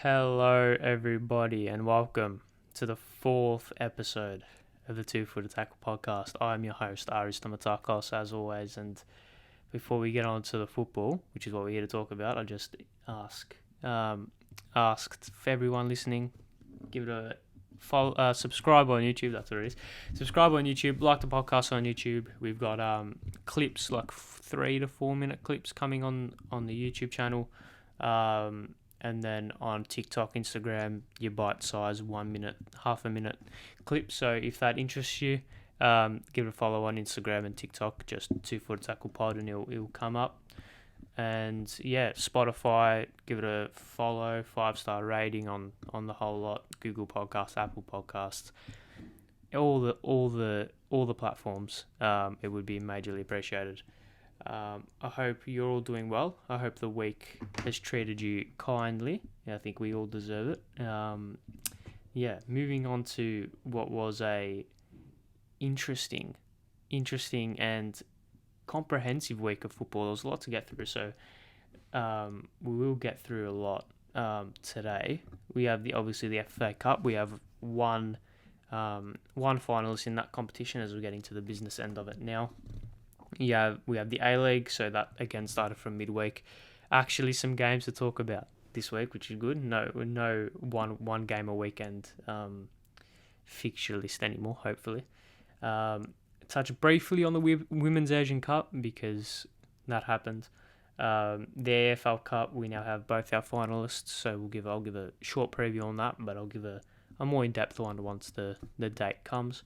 Hello, everybody, and welcome to the fourth episode of the 2 Foot Tackle podcast. I'm your host, Aris Tomatakos, as always. And before we get on to the football, which is what we're here to talk about, I just asked for everyone listening, give it a follow, subscribe on YouTube. That's what it is. Subscribe on YouTube, like the podcast on YouTube. We've got clips, like 3 to 4 minute clips coming on the YouTube channel. And then on TikTok, Instagram, your bite-sized 1 minute, half a minute clips. So if that interests you, give it a follow on Instagram and TikTok, just 2 Foot Tackle Pod, and it'll come up. And yeah, Spotify, give it a follow, 5-star rating on the whole lot. Google Podcasts, Apple Podcasts, all the platforms. It would be majorly appreciated. I hope you're all doing well. I hope the week has treated you kindly. I think we all deserve it. Moving on to what was a interesting and comprehensive week of football. There was a lot to get through, so we will get through a lot today. We have obviously the FA Cup. We have one finalist in that competition as we're getting to the business end of it now. Yeah, we have the A-League, so that again started from midweek. Actually, some games to talk about this week, which is good. No one game a weekend fixture list anymore, hopefully. Touch briefly on the Women's Asian Cup because that happened. The AFL Cup, we now have both our finalists, so I'll give a short preview on that, but I'll give a more in-depth one once the date comes.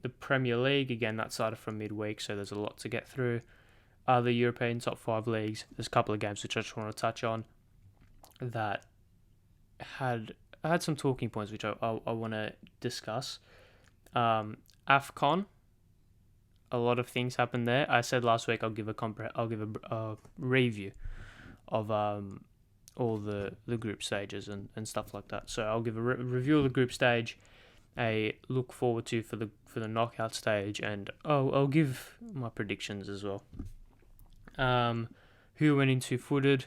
The Premier League, again, that started from midweek, so there's a lot to get through. Other European top 5 leagues, there's a couple of games which I just want to touch on that had some talking points which I want to discuss. AFCON, a lot of things happened there. I said last week I'll give a review of all the group stages and stuff like that. So I'll give a review of the group stage, a look forward to for the knockout stage, and I'll give my predictions as well. Who went into footed,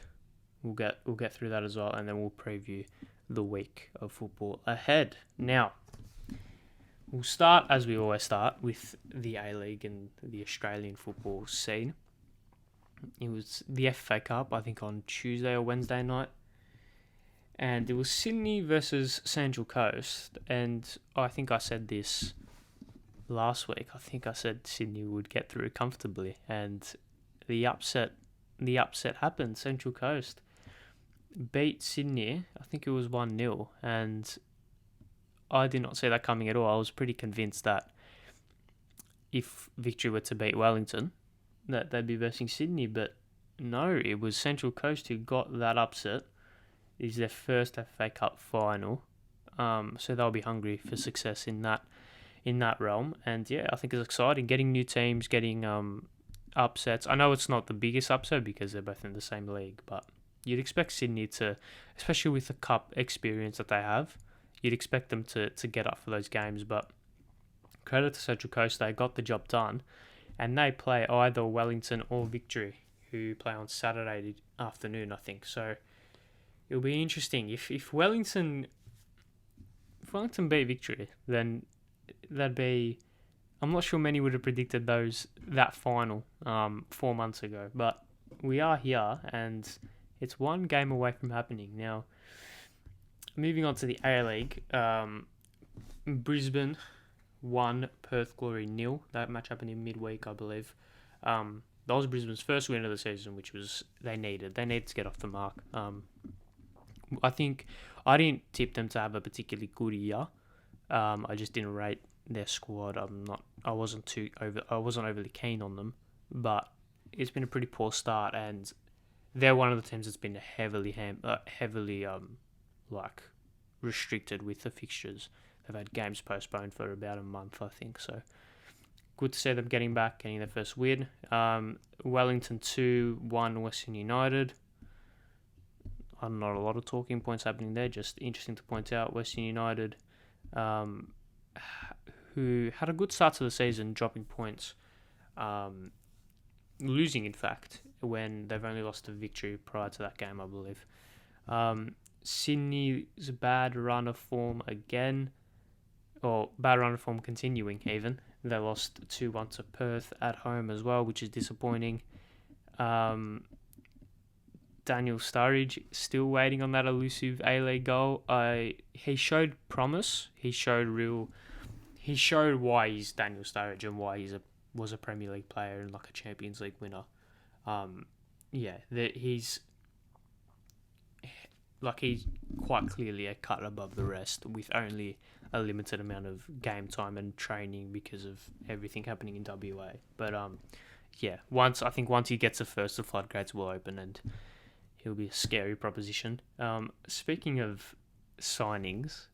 we'll get through that as well, and then we'll preview the week of football ahead. Now, we'll start as we always start with the A-League and the Australian football scene. It was the FA Cup, I think, on Tuesday or Wednesday night. And it was Sydney versus Central Coast, and I think I said this last week. I think I said Sydney would get through comfortably, and the upset happened. Central Coast beat Sydney. I think it was 1-0, and I did not see that coming at all. I was pretty convinced that if Victory were to beat Wellington, that they'd be versing Sydney, but no, it was Central Coast who got that upset. It is their first FA Cup final, so they'll be hungry for success in that realm. And yeah, I think it's exciting getting new teams, getting upsets. I know it's not the biggest upset because they're both in the same league, but you'd expect Sydney to, especially with the cup experience that they have, you'd expect them to get up for those games. But credit to Central Coast, they got the job done, and they play either Wellington or Victory, who play on Saturday afternoon, I think. So it'll be interesting. If Wellington beat Victory, then that'd be... I'm not sure many would have predicted that final 4 months ago, but we are here, and it's one game away from happening. Now, moving on to the A-League, Brisbane 1, Perth Glory 0. That match happened in midweek, I believe. That was Brisbane's first win of the season, which was they needed. They needed to get off the mark. I think I didn't tip them to have a particularly good year. I just didn't rate their squad. I wasn't overly keen on them, but it's been a pretty poor start, and they're one of the teams that's been heavily restricted with the fixtures. They've had games postponed for about a month, I think. So good to see them getting their first win. Wellington 2-1 Western United. Not a lot of talking points happening there, just interesting to point out. Western United, who had a good start to the season, dropping points, losing in fact, when they've only lost to Victory prior to that game, I believe. Sydney's bad run of form again, or bad run of form continuing even. They lost 2-1 to Perth at home as well, which is disappointing. Daniel Sturridge still waiting on that elusive A-League goal. He showed promise. He showed why he's Daniel Sturridge and why was a Premier League player and like a Champions League winner. He's quite clearly a cut above the rest with only a limited amount of game time and training because of everything happening in WA. But once he gets a first, the floodgates will open and he'll be a scary proposition. Speaking of signings,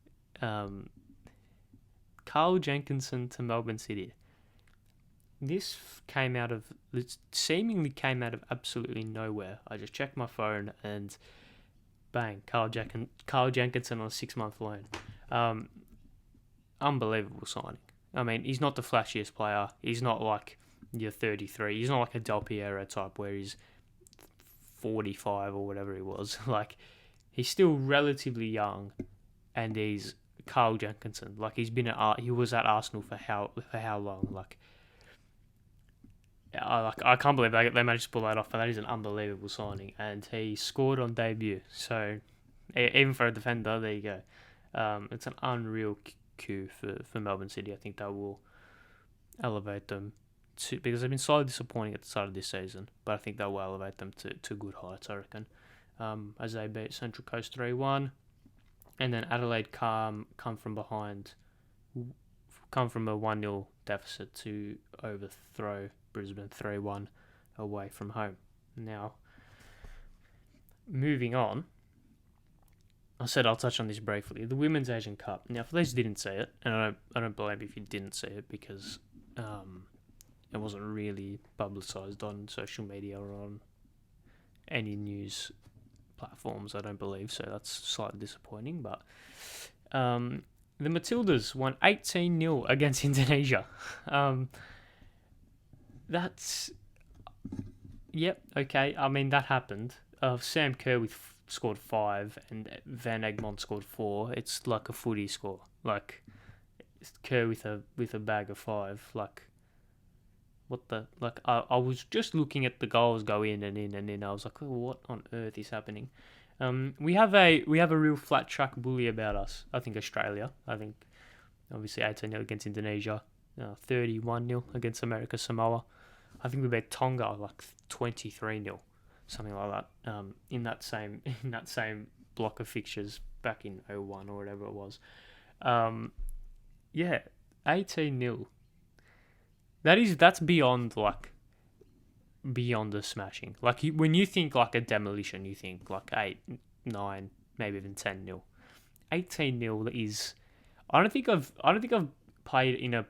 Carl Jenkinson to Melbourne City. This seemingly came out of absolutely nowhere. I just checked my phone and bang, Carl Jenkinson on a 6-month loan. Unbelievable signing. I mean, he's not the flashiest player. He's not like your 33. He's not like a Del Piero type where he's 45 or whatever he was. Like, he's still relatively young, and he's Carl Jenkinson. Like, he was at Arsenal for how long? Like, I can't believe they managed to pull that off. But that is an unbelievable signing, and he scored on debut. So, even for a defender, there you go. It's an unreal coup for Melbourne City. I think that will elevate them because they've been slightly disappointing at the start of this season, but I think that will elevate them to good heights, I reckon, as they beat Central Coast 3-1, and then Adelaide come from behind, come from a 1-0 deficit to overthrow Brisbane 3-1 away from home. Now, moving on, I said I'll touch on this briefly. The Women's Asian Cup. Now, for those who didn't see it, and I don't blame you if you didn't see it because it wasn't really publicised on social media or on any news platforms, I don't believe, so that's slightly disappointing. But the Matildas won 18-0 against Indonesia. Yep, okay, I mean, that happened. Sam Kerr scored 5 and Van Egmond scored 4. It's like a footy score. Like, Kerr with a bag of 5. Like, what the... Like, I was just looking at the goals go in and in and in. I was like, oh, what on earth is happening? We have a real flat track bully about us. I think Australia. I think, obviously, 18-0 against Indonesia. 31-0 against America Samoa. I think we beat Tonga like 23-0. Something like that, in that same block of fixtures back in 2001 or whatever it was. 18-0. That's beyond the smashing. Like, when you think like a demolition, you think like 8, 9, maybe even 10-0. 18-0 is. I don't think I've played in a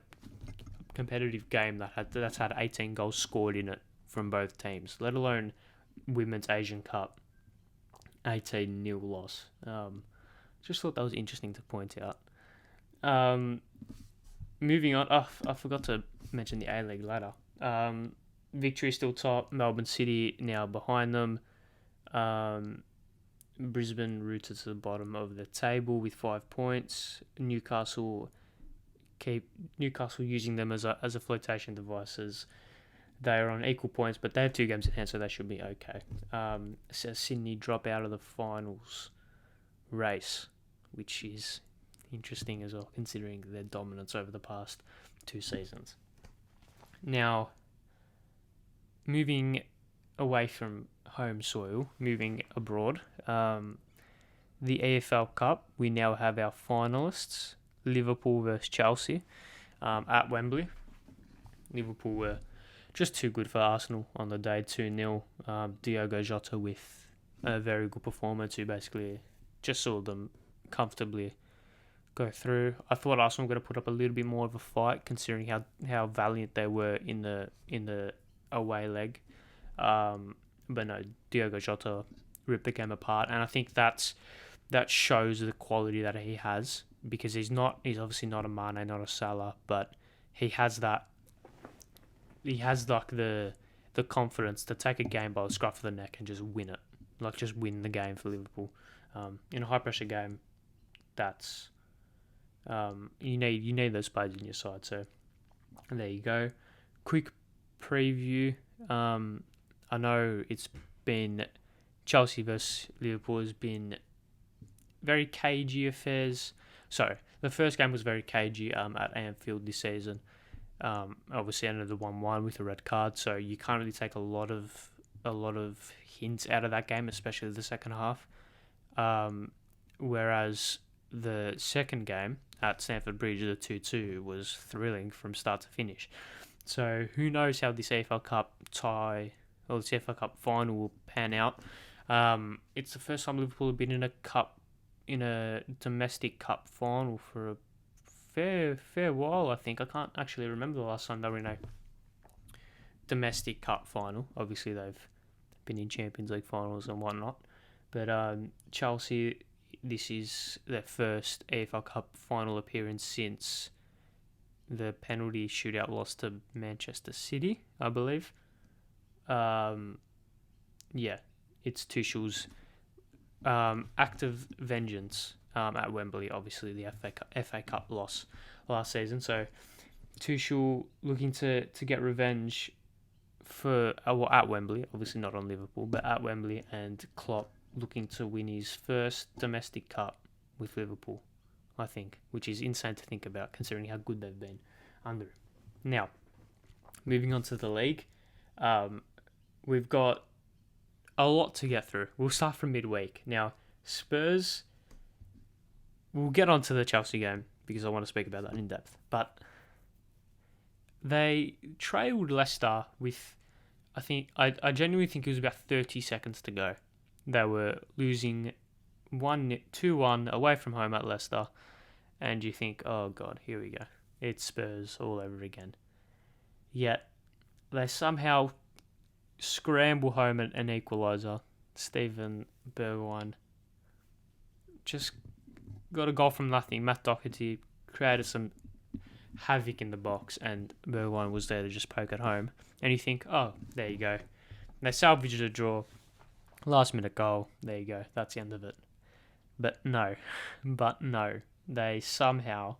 competitive game that's had 18 goals scored in it from both teams, let alone Women's Asian Cup 18-0 loss. Just thought that was interesting to point out. Moving on, I forgot to mention the A-League ladder. Victory still top, Melbourne City now behind them. Brisbane rooted to the bottom of the table with 5 points. Newcastle using them as a flotation device. They are on equal points, but they have 2 games in hand, so they should be okay. So Sydney drop out of the finals race, which is interesting as well, considering their dominance over the past 2 seasons. Now, moving away from home soil, moving abroad, the EFL Cup, we now have our finalists, Liverpool versus Chelsea, at Wembley. Liverpool were just too good for Arsenal on the day, 2-0. Diogo Jota with a very good performance who basically just saw them comfortably go through. I thought Arsenal were going to put up a little bit more of a fight considering how valiant they were in the away leg. But no, Diogo Jota ripped the game apart, and I think that shows the quality that he has, because he's obviously not a Mane, not a Salah, but he has like the confidence to take a game by the scruff of the neck and just win it. Like, just win the game for Liverpool. In a high pressure game, that's you need those players in your side. So there you go. Quick preview. I know it's been Chelsea versus Liverpool has been very cagey affairs. Sorry, the first game was very cagey at Anfield this season. Obviously ended the 1-1 with a red card, so you can't really take a lot of hints out of that game, especially the second half. Whereas the second game at Stamford Bridge, the 2-2, was thrilling from start to finish. So who knows how this AFL Cup tie or the AFL Cup final will pan out. It's the first time Liverpool have been in a domestic cup final for a fair while, I think. I can't actually remember the last time they were in a domestic cup final. Obviously, they've been in Champions League finals and whatnot. But Chelsea, this is their first AFL Cup final appearance since the penalty shootout loss to Manchester City, I believe. It's Tuchel's act of vengeance at Wembley, obviously the FA Cup loss last season. So Tuchel looking to get revenge at Wembley, obviously not on Liverpool, but at Wembley, and Klopp looking to win his first domestic cup with Liverpool, I think, which is insane to think about considering how good they've been under him. Now, moving on to the league, we've got a lot to get through. We'll start from midweek. Now, Spurs, we'll get onto the Chelsea game because I want to speak about that in depth, but they trailed Leicester with, I genuinely think it was about 30 seconds to go. They were losing 2-1 away from home at Leicester, and you think, oh God, here we go. It's Spurs all over again. Yet, they somehow scramble home an equaliser. Steven Bergwijn just got a goal from nothing. Matt Doherty created some havoc in the box, and Bergwijn was there to just poke it home. And you think, oh, there you go. They salvaged a draw. Last minute goal. There you go. That's the end of it. But no. They somehow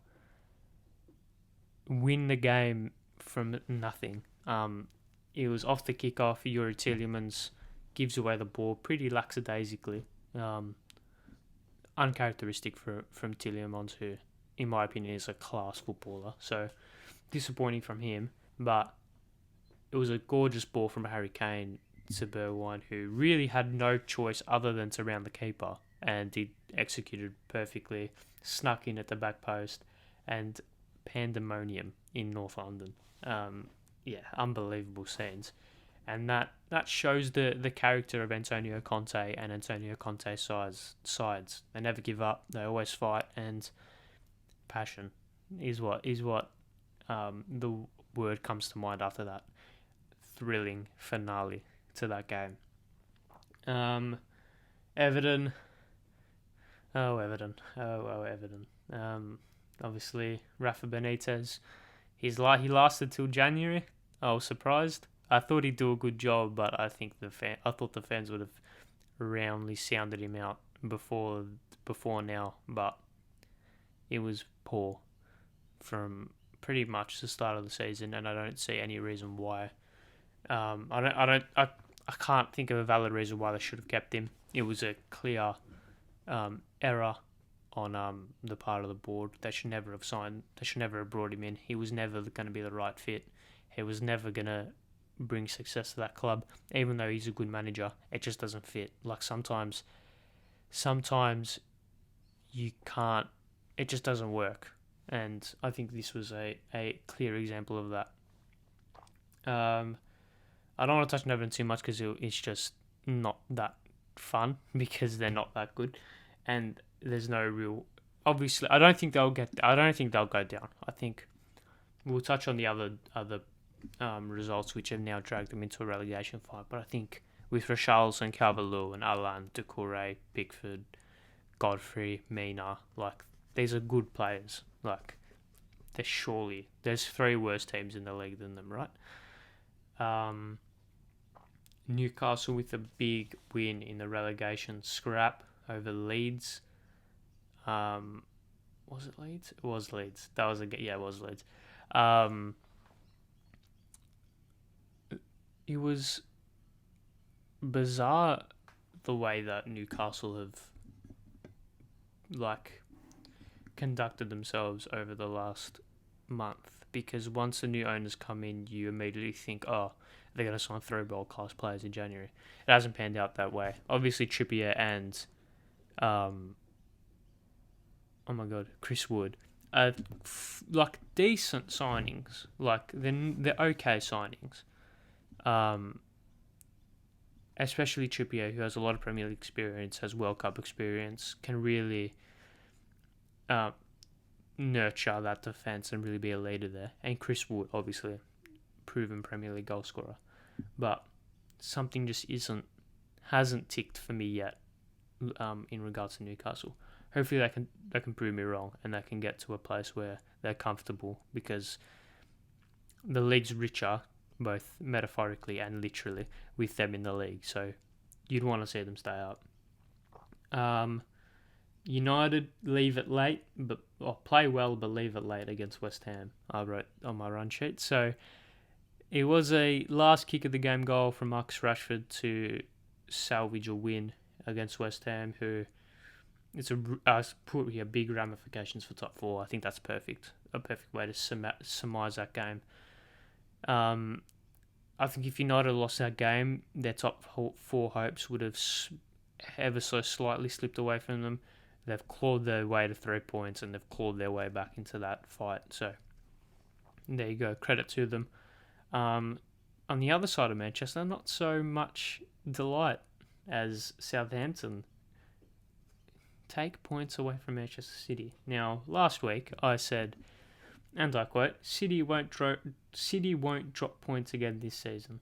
win the game from nothing. It was off the kickoff. Yuri Tielemans gives away the ball pretty lackadaisically. Uncharacteristic from Tielemans, who, in my opinion, is a class footballer. So, disappointing from him. But it was a gorgeous ball from Harry Kane to Bergwijn, who really had no choice other than to round the keeper. And he executed perfectly, snuck in at the back post, and pandemonium in North London. Unbelievable scenes. And that shows the character of Antonio Conte and Antonio Conte's sides. They never give up. They always fight, and passion is what the word comes to mind after that thrilling finale to that game. Everton. Oh, Everton. Obviously, Rafa Benitez. He lasted till January. I was surprised. I thought he'd do a good job, but I thought the fans would have roundly sounded him out before now. But it was poor from pretty much the start of the season, and I don't see any reason why. I can't think of a valid reason why they should have kept him. It was a clear error on the part of the board. They should never have brought him in. He was never going to be the right fit. He was never going to bring success to that club. Even though he's a good manager, it just doesn't fit. Like sometimes you can't. It just doesn't work. And I think this was a clear example of that. I don't want to touch on Everton too much because it's just not that fun because they're not that good, and there's no real. Obviously, I don't think they'll go down. I think we'll touch on the other results which have now dragged them into a relegation fight. But I think with Richarlison, Calvert-Lewin, Alan, Doucouré, Pickford, Godfrey, Mina, like these are good players. Like there's 3 worse teams in the league than them, right? Newcastle with a big win in the relegation scrap over Leeds. Was it Leeds? It was Leeds. That was it was Leeds. It was bizarre the way that Newcastle have conducted themselves over the last month, because once the new owners come in, you immediately think, oh, they're going to sign 3 world-class players in January. It hasn't panned out that way. Obviously, Trippier and Chris Wood are decent signings. They're okay signings. Especially Trippier, who has a lot of Premier League experience, has World Cup experience, can really nurture that defence and really be a leader there. And Chris Wood, obviously, proven Premier League goal scorer. But something just hasn't ticked for me yet in regards to Newcastle. Hopefully they can prove me wrong and they can get to a place where they're comfortable, because the league's richer, both metaphorically and literally, with them in the league. So you'd want to see them stay up. United leave it late, play well but leave it late against West Ham, I wrote on my run sheet. So it was a last kick of the game goal from Marcus Rashford to salvage a win against West Ham, who put here big ramifications for top 4. I think that's perfect. A perfect way to surmise that game. I think if United lost that game, their top 4 hopes would have ever so slightly slipped away from them. They've clawed their way to 3 points and they've clawed their way back into that fight. So there you go. Credit to them. On the other side of Manchester, not so much delight as Southampton take points away from Manchester City. Now, last week I said, and I quote, City won't drop points again this season.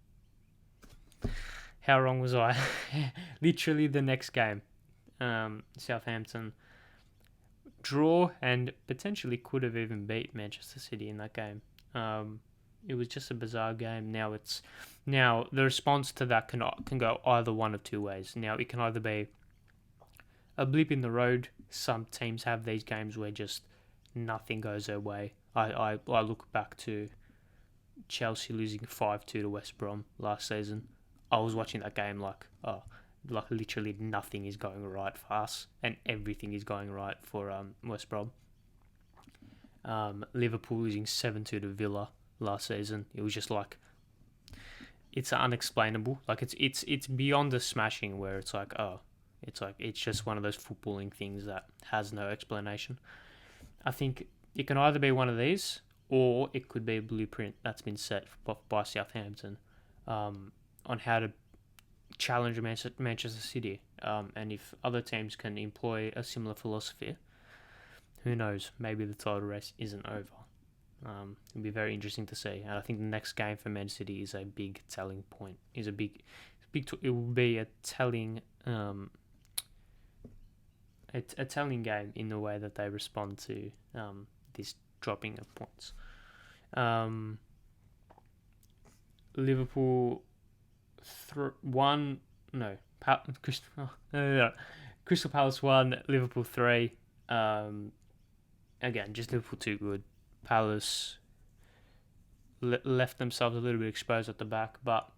How wrong was I? Literally the next game, Southampton draw and potentially could have even beat Manchester City in that game. It was just a bizarre game. Now the response to that can go either one of 2 ways. Now it can either be a blip in the road. Some teams have these games where just nothing goes their way. I look back to Chelsea losing 5-2 to West Brom last season. I was watching that game literally nothing is going right for us and everything is going right for West Brom. Liverpool losing 7-2 to Villa last season. It was just it's unexplainable. It's beyond the smashing where it's it's just one of those footballing things that has no explanation. I think it can either be one of these, or it could be a blueprint that's been set by Southampton on how to challenge Manchester City. And if other teams can employ a similar philosophy, who knows? Maybe the title race isn't over. It'll be very interesting to see. And I think the next game for Man City is a big telling point. It will be a telling a telling game in the way that they respond to this dropping of points. Liverpool Crystal Palace 1, Liverpool 3. Again, just Liverpool too good. Palace left themselves a little bit exposed at the back, but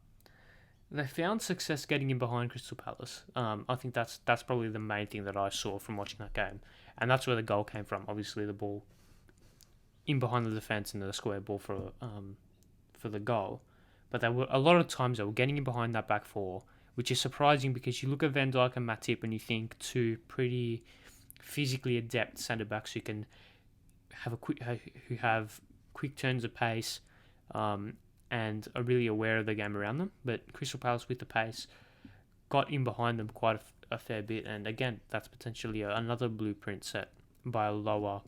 they found success getting in behind Crystal Palace. I think that's probably the main thing that I saw from watching that game, and that's where the goal came from. Obviously, the ball in behind the defense and the square ball for the goal, but a lot of times they were getting in behind that back 4, which is surprising because you look at Van Dijk and Matip and you think 2 pretty physically adept centre backs who can have quick turns of pace. And are really aware of the game around them. But Crystal Palace, with the pace, got in behind them quite a fair bit. And again, that's potentially another blueprint set by a lower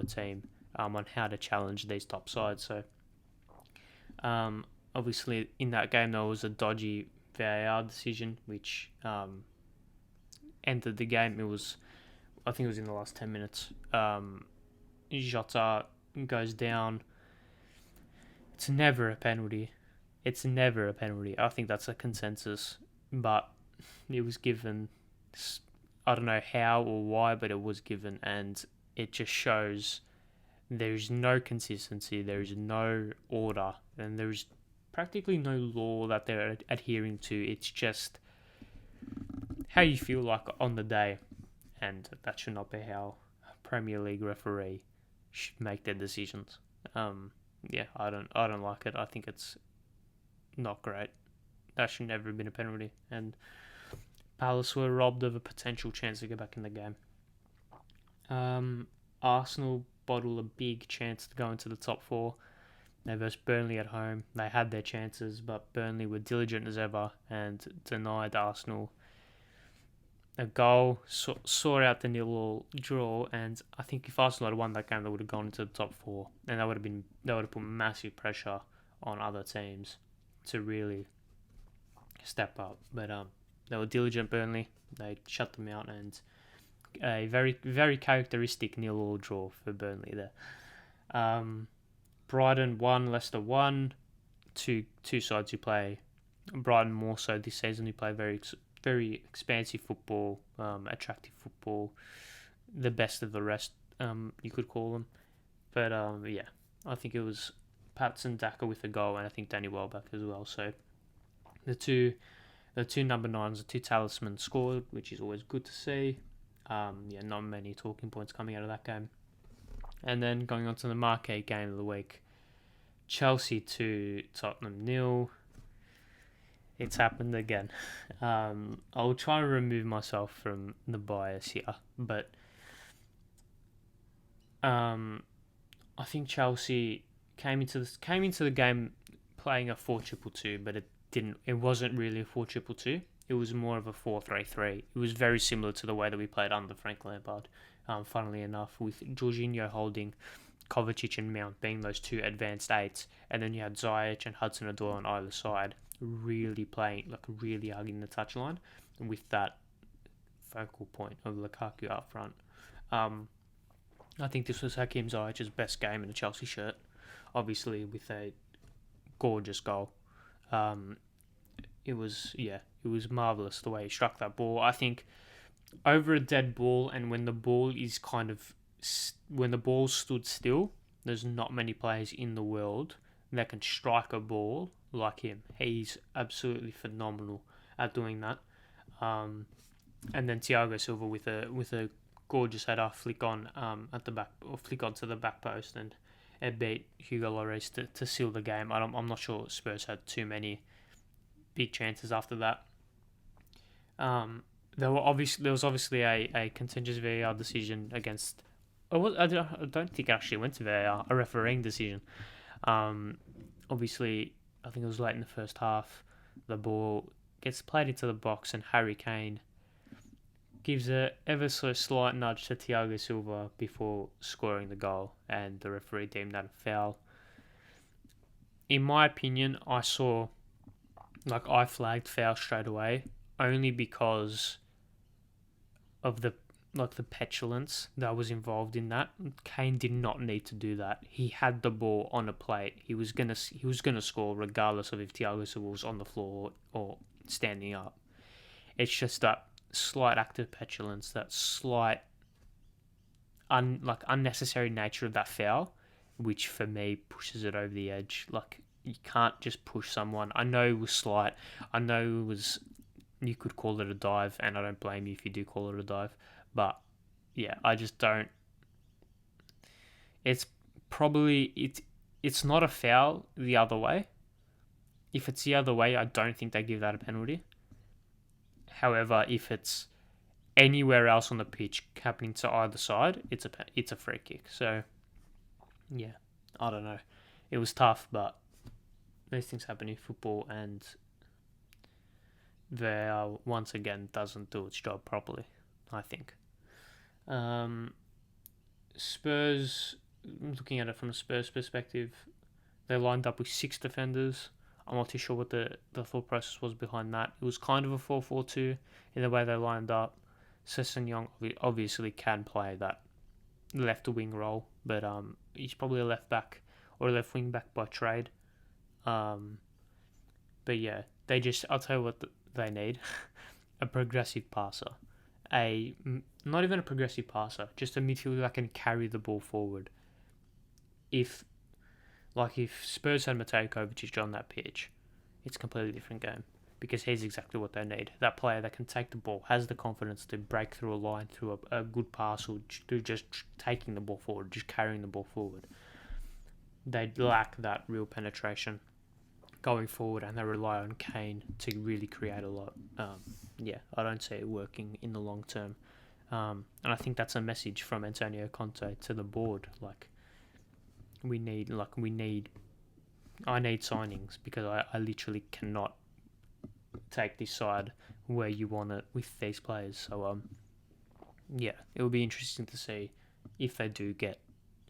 team on how to challenge these top sides. So, obviously, in that game, there was a dodgy VAR decision, which ended the game. I think it was in the last 10 minutes. Jota goes down. It's never a penalty. I think that's a consensus. But it was given. I don't know how or why, but it was given, and it just shows there's no consistency, there's no order, and there's practically no law that they're adhering to. It's just how you feel like on the day, and that should not be how a Premier League referee should make their decisions. I don't like it. I think it's not great. That should never have been a penalty, and Palace were robbed of a potential chance to get back in the game. Arsenal bottle a big chance to go into the top four. They versed Burnley at home. They had their chances, but Burnley were diligent as ever and denied Arsenal a goal, saw out the 0-0 draw, and I think if Arsenal had won that game, they would have gone into the top four, and that would have put massive pressure on other teams to really step up. But they were diligent, Burnley. They shut them out, and a very, very characteristic 0-0 draw for Burnley there. Brighton 1, Leicester 1. Two sides who play, Brighton more so this season, who play very expansive football, attractive football, the best of the rest, you could call them. But I think it was Patson Daka with a goal, and I think Danny Welbeck as well. So the two number 9s, the two talismans scored, which is always good to see. Not many talking points coming out of that game. And then going on to the marquee game of the week, Chelsea 2, Tottenham 0. It's happened again. I'll try to remove myself from the bias here, but I think Chelsea came into the game playing a 4-2-2, but it wasn't really a 4-2-2. It was more of a 4-3-3. It was very similar to the way that we played under Frank Lampard. Funnily enough, with Jorginho holding, Kovacic and Mount being those two advanced eights, and then you had Ziyech and Hudson-Odoi on either side, really playing, really hugging the touchline, with that focal point of Lukaku up front. I think this was Hakim Ziyech's best game in a Chelsea shirt, obviously with a gorgeous goal. It was marvellous the way he struck that ball. I think over a dead ball, and when the ball stood still, there's not many players in the world that can strike a ball like him. He's absolutely phenomenal at doing that. And then Thiago Silva with a gorgeous header, flick on at the back, or flick onto the back post, and it beat Hugo Lloris to seal the game. I'm not sure Spurs had too many big chances after that. There was obviously a contentious VAR decision against. I don't think it actually went to VAR, a refereeing decision. Obviously, I think it was late in the first half. The ball gets played into the box, and Harry Kane gives a ever so slight nudge to Thiago Silva before scoring the goal, and the referee deemed that a foul. In my opinion, I flagged foul straight away, only because of the petulance that was involved in that. Kane did not need to do that. He had the ball on a plate. He was gonna score regardless of if Thiago Silva was on the floor or standing up. It's just that slight act of petulance, that slight unnecessary nature of that foul, which for me pushes it over the edge. You can't just push someone. I know it was slight. I know it was. You could call it a dive, and I don't blame you if you do call it a dive. But yeah, I just don't. It's not a foul the other way. If it's the other way, I don't think they give that a penalty. However, if it's anywhere else on the pitch happening to either side, it's a free kick. So yeah, I don't know. It was tough, but these things happen in football, and VAR once again doesn't do its job properly, I think. Spurs, looking at it from a Spurs perspective, they lined up with 6 defenders. I'm not too sure what the thought process was behind that. It was kind of a 4-4-2 in the way they lined up. Sessegnon obviously can play that left wing role, but he's probably a left back or a left wing back by trade. But yeah, I'll tell you what they need: a progressive passer. not even a progressive passer, just a midfielder that can carry the ball forward. If Spurs had Mateo Kovacic on that pitch, it's a completely different game, because he's exactly what they need. That player that can take the ball, has the confidence to break through a line, through a good pass, or through just taking the ball forward, just carrying the ball forward. They lack that real penetration going forward, and they rely on Kane to really create a lot. I don't see it working in the long term. And I think that's a message from Antonio Conte to the board. I need signings, because I literally cannot take this side where you want it with these players. So it will be interesting to see if they do get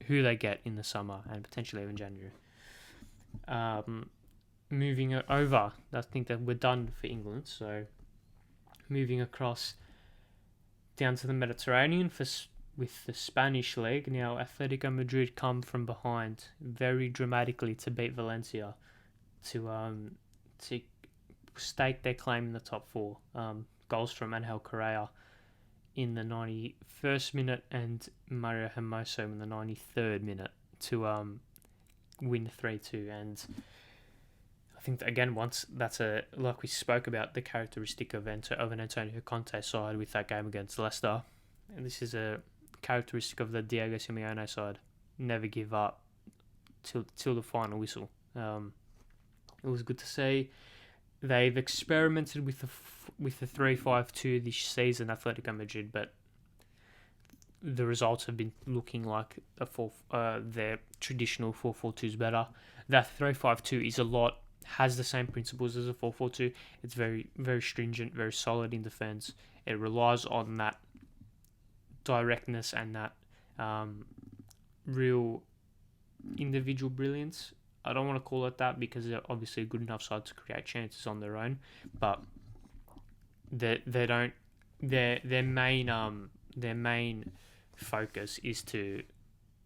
who they get in the summer and potentially even January. Moving over, I think that we're done for England. So moving across down to the Mediterranean with the Spanish league. Now, Atletico Madrid come from behind very dramatically to beat Valencia to stake their claim in the top four. Goals from Angel Correa in the 91st minute and Mario Hermoso in the 93rd minute to win 3-2. And I think that, again, like we spoke about, the characteristic of an Antonio Conte side with that game against Leicester. And this is a characteristic of the Diego Simeone side. Never give up till the final whistle. It was good to see. They've experimented with the 3-5-2 this season, Atletico Madrid, but the results have been looking like their traditional 4-4-2 is better. That 3-5-2 has the same principles as a 4-4-2. It's very, very stringent, very solid in defense. It relies on that directness and that real individual brilliance. I don't want to call it that, because they're obviously a good enough side to create chances on their own, but their main focus is to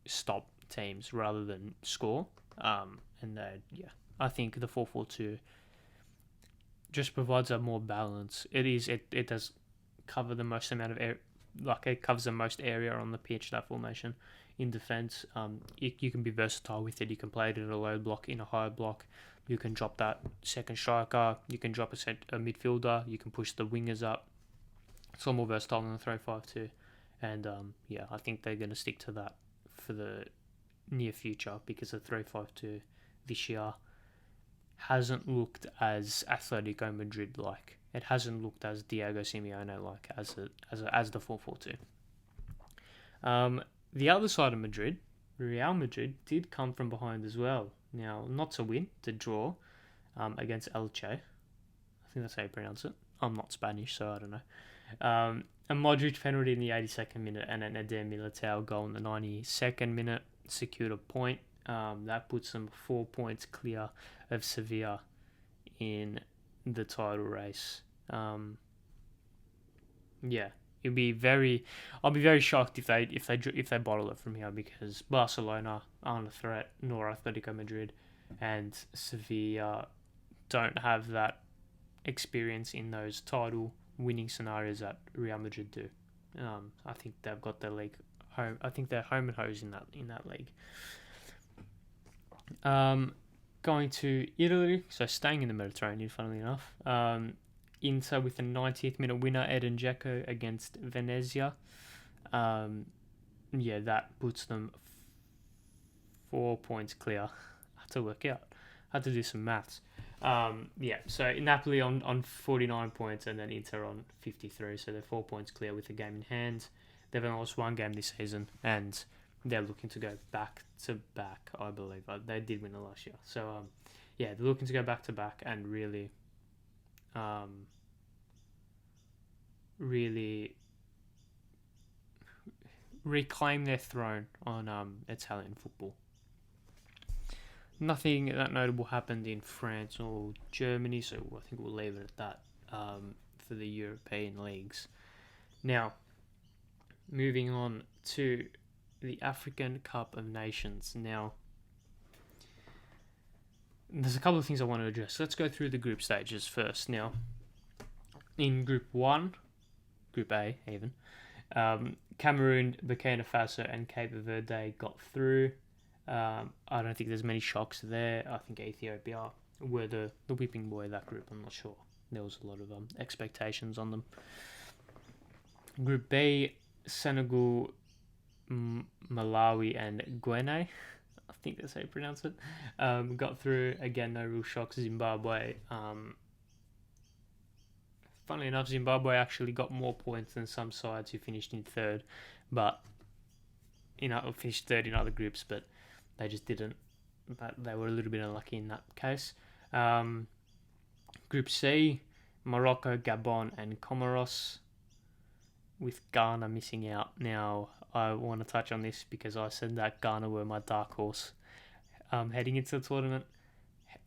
stop teams rather than score. I think the 4-4-2 just provides a more balance. It does cover the most amount of air, it covers the most area on the pitch, that formation. In defence, you can be versatile with it. You can play it in a low block, in a high block. You can drop that second striker. You can drop a midfielder. You can push the wingers up. It's a lot more versatile than the 3-5-2. And I think they're going to stick to that for the near future, because the 3-5-2 this year hasn't looked as Atletico Madrid like. It hasn't looked as Diego Simeone like as the 4-4-2. The other side of Madrid, Real Madrid, did come from behind as well. Now, not to win, to draw against Elche. I think that's how you pronounce it. I'm not Spanish, so I don't know. A Modric penalty in the 82nd minute and an Eder Militao goal in the 92nd minute secured a point. That puts them 4 points clear of Sevilla in the title race. I'll be very shocked if they bottle it from here, because Barcelona aren't a threat, nor Atletico Madrid, and Sevilla don't have that experience in those title winning scenarios that Real Madrid do. I think they've got their league home. I think they're home and hose in that league. Going to Italy, so staying in the Mediterranean, funnily enough. Inter with a 90th minute winner, Edin Dzeko against Venezia. That puts them 4 points clear. I had to work out. I had to do some maths. So Napoli on 49 points and then Inter on 53. So they're 4 points clear with a game in hand. They've only lost one game this season, and they're looking to go back to back, I believe. They did win the last year. So, they're looking to go back to back and really reclaim their throne on Italian football. Nothing that notable happened in France or Germany, so I think we'll leave it at that for the European leagues. Now, moving on to the African Cup of Nations. Now, there's a couple of things I want to address. Let's go through the group stages first. Now, in Group 1, Group A even. Cameroon, Burkina Faso, and Cape Verde got through. I don't think there's many shocks there. I think Ethiopia were the whipping boy of that group. I'm not sure. There was a lot of expectations on them. Group B, Senegal, Malawi, and Guinea. I think that's how you pronounce it. Got through. Again, no real shocks. Zimbabwe. Funnily enough, Zimbabwe actually got more points than some sides who finished in third, but finished third in other groups, but they just didn't. But they were a little bit unlucky in that case. Group C, Morocco, Gabon, and Comoros, with Ghana missing out. Now, I want to touch on this because I said that Ghana were my dark horse heading into the tournament.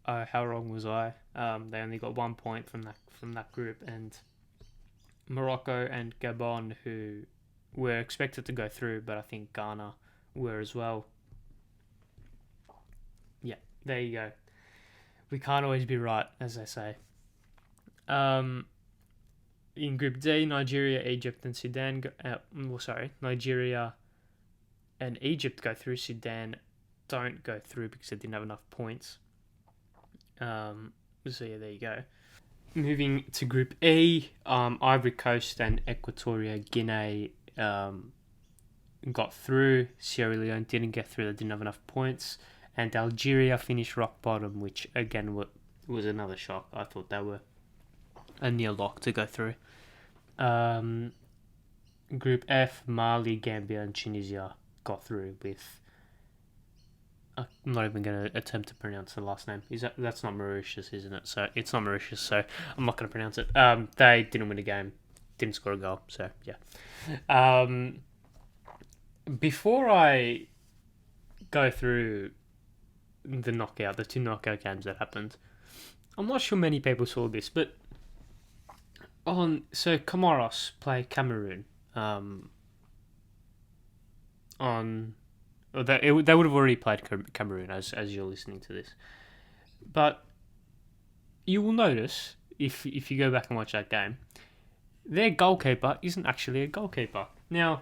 How wrong was I? They only got 1 point from that group, and Morocco and Gabon, who were expected to go through, but I think Ghana were as well. Yeah, there you go. We can't always be right, as they say. In Group D, Nigeria, Egypt, and Sudan. Nigeria and Egypt go through. Sudan don't go through because they didn't have enough points. So yeah, there you go. Moving to Group E, Ivory Coast and Equatorial Guinea got through. Sierra Leone didn't get through; they didn't have enough points. And Algeria finished rock bottom, which again was another shock. I thought they were a near lock to go through. Group F, Mali, Gambia, and Tunisia got through with. I'm not even going to attempt to pronounce the last name. That's not Mauritius, isn't it? So it's not Mauritius, so I'm not going to pronounce it. They didn't win a game, didn't score a goal, so yeah. Before I go through the two knockout games that happened, I'm not sure many people saw this, but Comoros play Cameroon they would have already played Cameroon as you're listening to this. But you will notice, if you go back and watch that game, their goalkeeper isn't actually a goalkeeper. Now,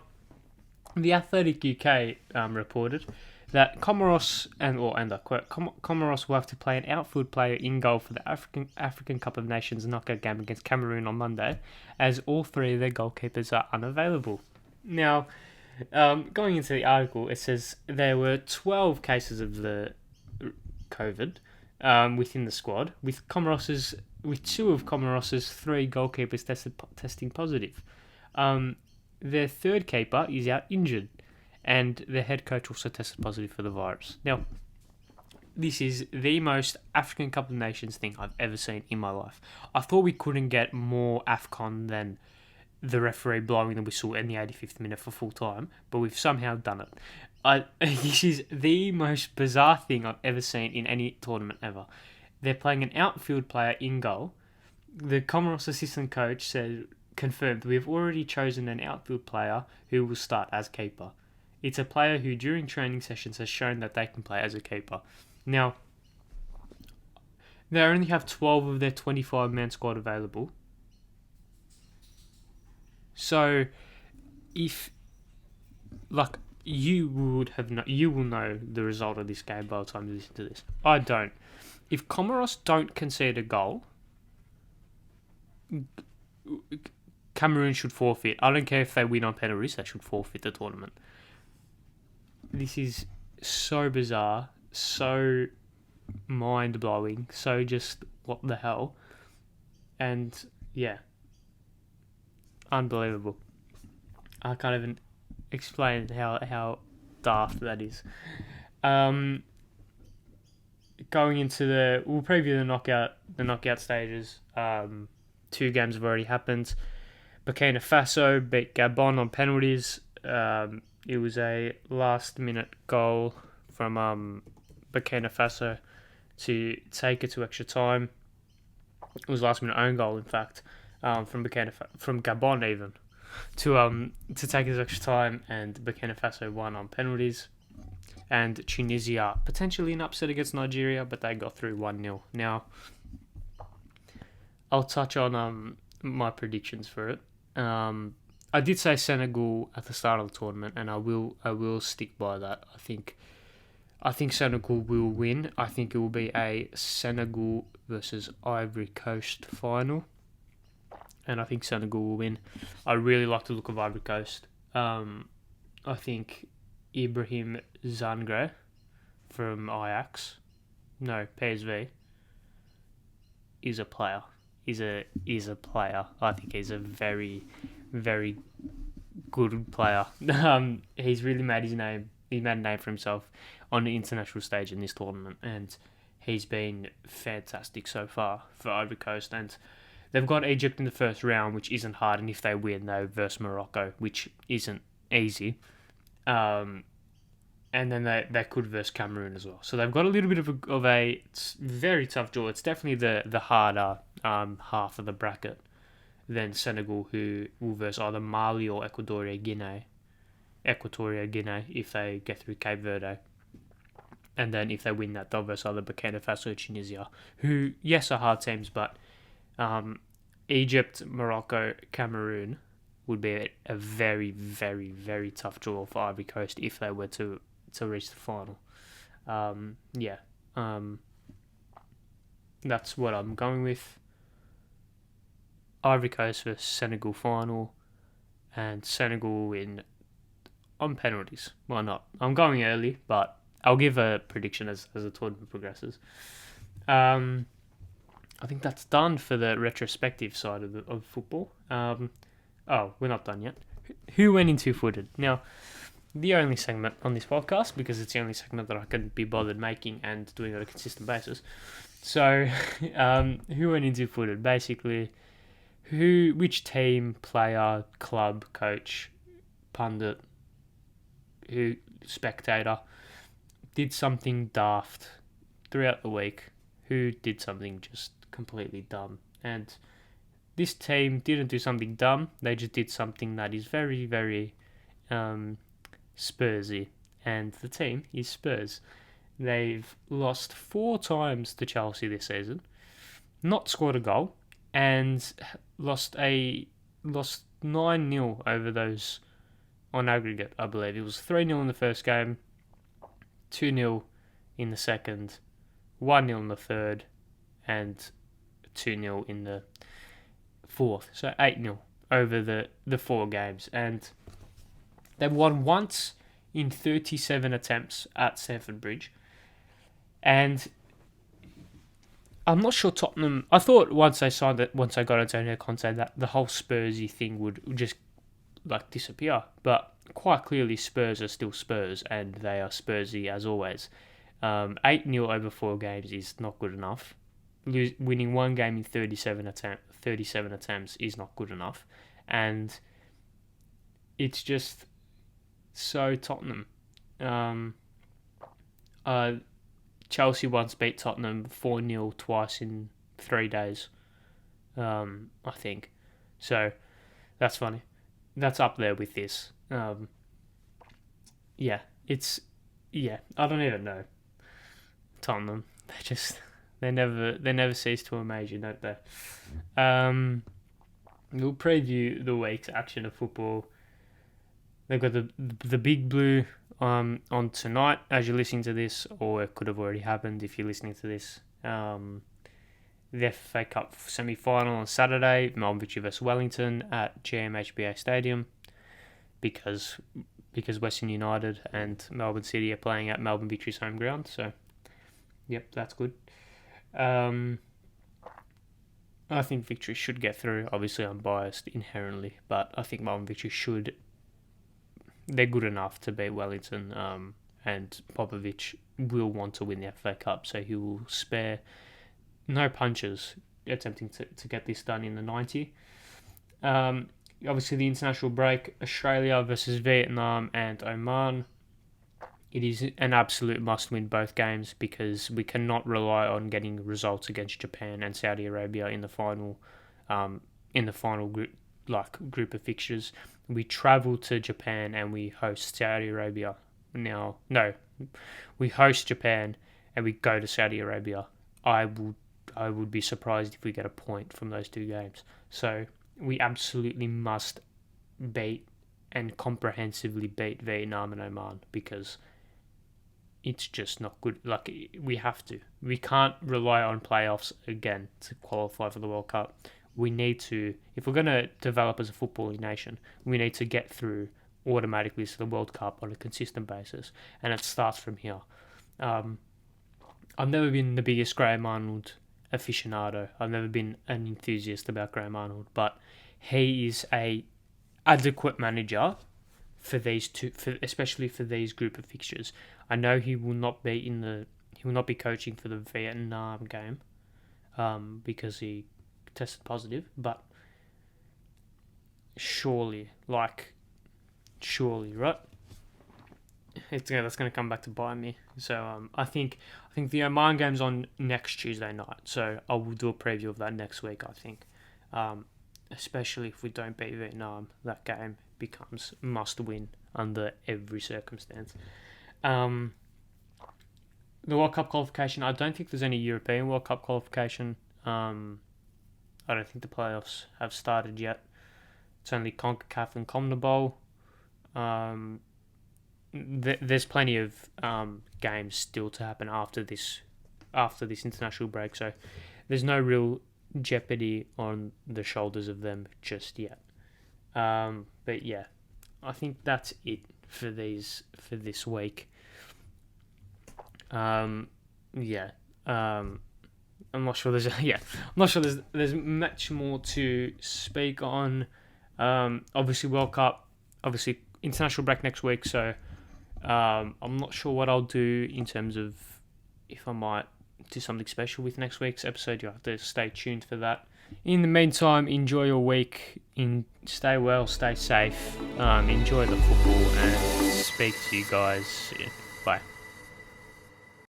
the Athletic UK reported that Comoros, and I quote, Comoros will have to play an outfield player in goal for the African Cup of Nations knockout game against Cameroon on Monday, as all three of their goalkeepers are unavailable. Now, going into the article, it says there were 12 cases of the COVID within the squad, with two of Comoros's three goalkeepers testing positive. Their third keeper is out injured, and their head coach also tested positive for the virus. Now, this is the most African Cup of Nations thing I've ever seen in my life. I thought we couldn't get more AFCON than the referee blowing the whistle in the 85th minute for full time, but we've somehow done it. This is the most bizarre thing I've ever seen in any tournament ever. They're playing an outfield player in goal. The Comoros assistant coach confirmed, "We have already chosen an outfield player who will start as keeper. It's a player who during training sessions has shown that they can play as a keeper." Now, they only have 12 of their 25-man squad available. So, if you will know the result of this game by the time you listen to this. I don't. If Comoros don't concede a goal, Cameroon should forfeit. I don't care if they win on penalties; they should forfeit the tournament. This is so bizarre, so mind-blowing, so just what the hell, and yeah. Unbelievable. I can't even explain how daft that is. Going into we'll preview the knockout stages. 2 games have already happened. Burkina Faso beat Gabon on penalties. It was a last-minute goal from Burkina Faso to take it to extra time. It was last-minute own goal, in fact. From Gabon even to take his extra time, and Burkina Faso won on penalties, and Tunisia potentially an upset against Nigeria, but they got through 1-0. Now, I'll touch on my predictions for it. I did say Senegal at the start of the tournament, and I will stick by that. I think Senegal will win. I think it will be a Senegal versus Ivory Coast final, and I think Senegal will win. I really like the look of Ivory Coast. I think Ibrahim Zangre from PSV, is a player. Is a player. I think he's a very, very good player. He's really made his name. He's made a name for himself on the international stage in this tournament, and he's been fantastic so far for Ivory Coast. And they've got Egypt in the first round, which isn't hard, and if they win, they verse Morocco, which isn't easy. And then they could verse Cameroon as well. So they've got a little bit of a very tough draw. It's definitely the harder half of the bracket than Senegal, who will verse either Mali or Equatorial Guinea if they get through Cape Verde. And then if they win that, they'll verse either Burkina Faso or Tunisia, who, yes, are hard teams, but Egypt, Morocco, Cameroon would be a very, very, very tough draw for Ivory Coast if they were to reach the final. That's what I'm going with. Ivory Coast versus Senegal final, and Senegal will win on penalties. Why not? I'm going early, but I'll give a prediction as the tournament progresses. I think that's done for the retrospective side of football. We're not done yet. Who went in two-footed? Now, the only segment on this podcast, because it's the only segment that I can be bothered making and doing on a consistent basis. So, who went in two-footed? Basically, which team, player, club, coach, pundit, spectator did something daft throughout the week? Who did something just completely dumb? And this team didn't do something dumb. They just did something that is very, very Spursy. And the team is Spurs. They've lost 4 times to Chelsea this season, not scored a goal, and lost 9-0 over those on aggregate, I believe. It was 3-0 in the first game, 2-0 in the second, 1-0 in the third, and 2-0 in the fourth. So 8-0 over the 4 games. And they've won once in 37 attempts at Stamford Bridge. And I'm not sure Tottenham... I thought once I got Antonio Conte, that the whole Spursy thing would just disappear. But quite clearly Spurs are still Spurs, and they are Spursy as always. 8-0 over 4 games is not good enough. Winning one game in 37 attempts is not good enough. And it's just so Tottenham. Chelsea once beat Tottenham 4-0 twice in 3 days, I think. So that's funny. That's up there with this. I don't even know. Tottenham, they never cease to amaze you, don't they? We'll preview the week's action of football. They've got the Big Blue on tonight as you're listening to this, or it could have already happened if you're listening to this. The FA Cup semi-final on Saturday, Melbourne Victory vs Wellington at GMHBA Stadium, because Western United and Melbourne City are playing at Melbourne Victory's home ground. So, yep, that's good. I think Victory should get through. Obviously, I'm biased inherently, but I think Melbourne Victory should. They're good enough to beat Wellington, and Popovic will want to win the FA Cup, so he will spare no punches attempting to get this done in the 90. Obviously, the international break, Australia versus Vietnam and Oman. It is an absolute must-win both games, because we cannot rely on getting results against Japan and Saudi Arabia in the final group of fixtures. We travel to Japan and we host Saudi Arabia. We host Japan and we go to Saudi Arabia. I would be surprised if we get a point from those 2 games. So we absolutely must beat and comprehensively beat Vietnam and Oman, because it's just not good. Like, we have to. We can't rely on playoffs again to qualify for the World Cup. We need to, if we're going to develop as a footballing nation, we need to get through automatically to the World Cup on a consistent basis, and it starts from here. I've never been the biggest Graham Arnold aficionado. I've never been an enthusiast about Graham Arnold, but he is a adequate manager for these two, especially for these group of fixtures. I know he will not be coaching for the Vietnam game, because he tested positive. But surely, right? That's going to come back to bite me. So I think the Oman game's on next Tuesday night. So I will do a preview of that next week. I think, especially if we don't beat Vietnam, that game becomes must win under every circumstance. The World Cup qualification, I don't think there's any European World Cup qualification. I don't think the playoffs have started yet. It's only CONCACAF and CONMEBOL. There's plenty of games still to happen after this international break, so there's no real jeopardy on the shoulders of them just yet. But yeah, I think that's it for this week. I'm not sure there's much more to speak on. Obviously World Cup, obviously international break next week, so I'm not sure what I'll do in terms of if I might do something special with next week's episode. You'll have to stay tuned for that. In the meantime, enjoy your week. Stay well, stay safe, enjoy the football, and speak to you guys soon. Bye.